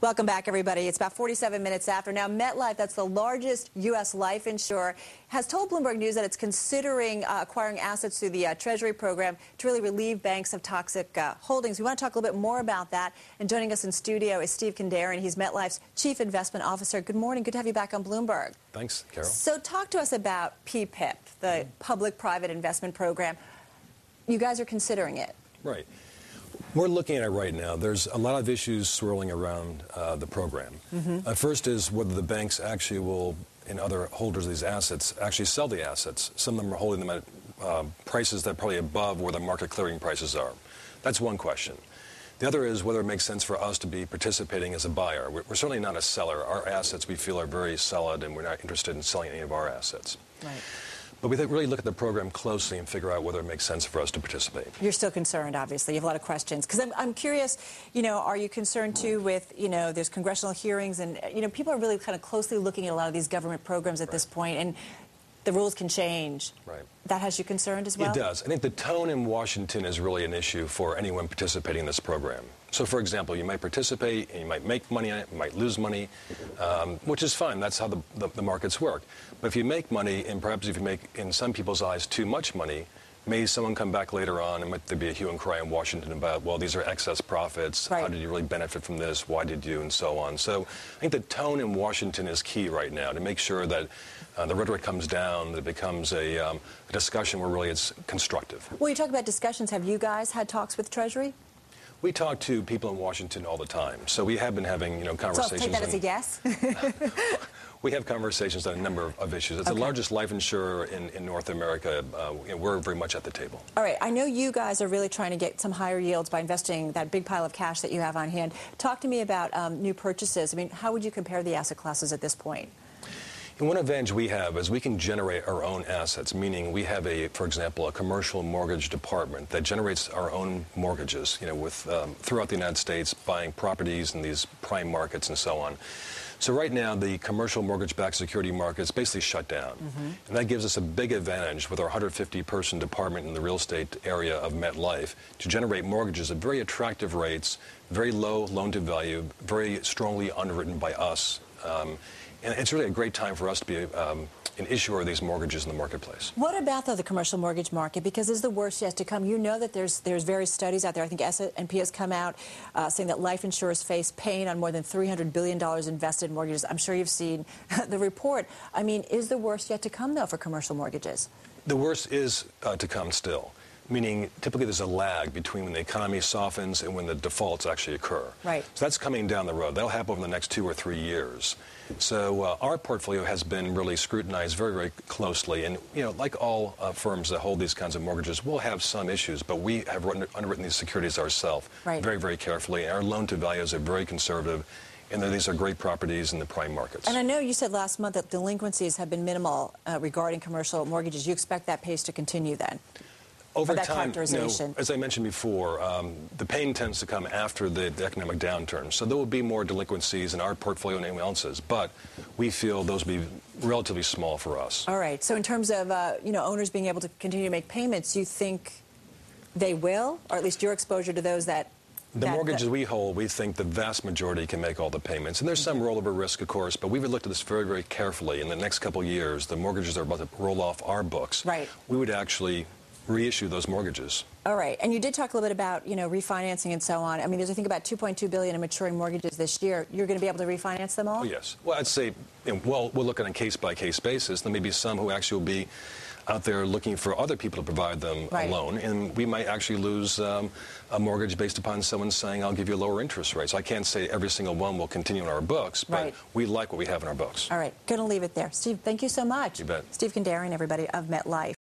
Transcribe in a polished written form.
Welcome back, everybody. It's about 47 minutes after. Now, MetLife, that's the largest U.S. life insurer, has told Bloomberg News that it's considering acquiring assets through the Treasury program to really relieve banks of toxic holdings. We want to talk a little bit more about that. And joining us in studio is Steve Kandarian. He's MetLife's Chief Investment Officer. Good morning. Good to have you back on Bloomberg. Thanks, Carol. So talk to us about P.P.I.P, the public-private investment program. You guys are considering it. Right. We're looking at it right now. There's a lot of issues swirling around the program. First is whether the banks actually will, and other holders of these assets, actually sell the assets. Some of them are holding them at prices that are probably above where the market clearing prices are. That's one question. The other is whether it makes sense for us to be participating as a buyer. We're certainly not a seller. Our assets, we feel, are very solid, and we're not interested in selling any of our assets. Right. But we really look at the program closely and figure out whether it makes sense for us to participate. You're still concerned, obviously. You have a lot of questions. Because I'm curious, are you concerned, too, with, there's congressional hearings and, people are really kind of closely looking at a lot of these government programs at this point, and the rules can change. Right. That has you concerned as well? It does. I think the tone in Washington is really an issue for anyone participating in this program. So, for example, you might participate, and you might make money on it, you might lose money, which is fine. That's how the markets work. But if you make money, and perhaps if you make, in some people's eyes, too much money, may someone come back later on and might there be a hue and cry in Washington about, well, these are excess profits. Right. How did you really benefit from this? Why did you? And so on. So I think the tone in Washington is key right now to make sure that the rhetoric comes down, that it becomes a discussion where really it's constructive. Well, you talk about discussions. Have you guys had talks with Treasury? We talk to people in Washington all the time. So we have been having, conversations. So I'll take that as a yes? We have conversations on a number of issues. It's the largest life insurer in North America. We're very much at the table. All right. I know you guys are really trying to get some higher yields by investing that big pile of cash that you have on hand. Talk to me about new purchases. I mean, how would you compare the asset classes at this point? And one advantage we have is we can generate our own assets, meaning we have, for example, a commercial mortgage department that generates our own mortgages, throughout the United States, buying properties in these prime markets and so on. So right now, the commercial mortgage-backed security market is basically shut down. And that gives us a big advantage with our 150-person department in the real estate area of MetLife to generate mortgages at very attractive rates, very low loan-to-value, very strongly underwritten by us. And it's really a great time for us to be an issuer of these mortgages in the marketplace. What about, though, the commercial mortgage market? Because is the worst yet to come? You know that there's various studies out there. I think S&P has come out saying that life insurers face pain on more than $300 billion invested in mortgages. I'm sure you've seen the report. I mean, is the worst yet to come, though, for commercial mortgages? The worst is to come still. Meaning, typically there's a lag between when the economy softens and when the defaults actually occur. Right. So that's coming down the road. That'll happen over the next 2 or 3 years. So our portfolio has been really scrutinized very, very closely. And, like all firms that hold these kinds of mortgages, we'll have some issues, but we have underwritten these securities ourselves very, very carefully. And our loan-to-values are very conservative. And these are great properties in the prime markets. And I know you said last month that delinquencies have been minimal regarding commercial mortgages. You expect that pace to continue then? Over time, as I mentioned before, the pain tends to come after the economic downturn. So there will be more delinquencies in our portfolio than anyone else's, but we feel those will be relatively small for us. All right. So in terms of, owners being able to continue to make payments, you think they will, or at least your exposure to those that... The mortgages we hold, we think the vast majority can make all the payments. And there's some rollover risk, of course, but we've looked at this very, very carefully. In the next couple of years, the mortgages are about to roll off our books. Right. We would actually reissue those mortgages. All right. And you did talk a little bit about, refinancing and so on. I mean, there's, I think, about $2.2 billion in maturing mortgages this year. You're going to be able to refinance them all? Oh, yes. Well, I'd say, we'll look on a case-by-case basis. There may be some who actually will be out there looking for other people to provide them a loan, and we might actually lose a mortgage based upon someone saying, I'll give you a lower interest rate. So I can't say every single one will continue in our books, but we like what we have in our books. All right. Going to leave it there. Steve, thank you so much. You bet. Steve Kandarian, everybody, of MetLife.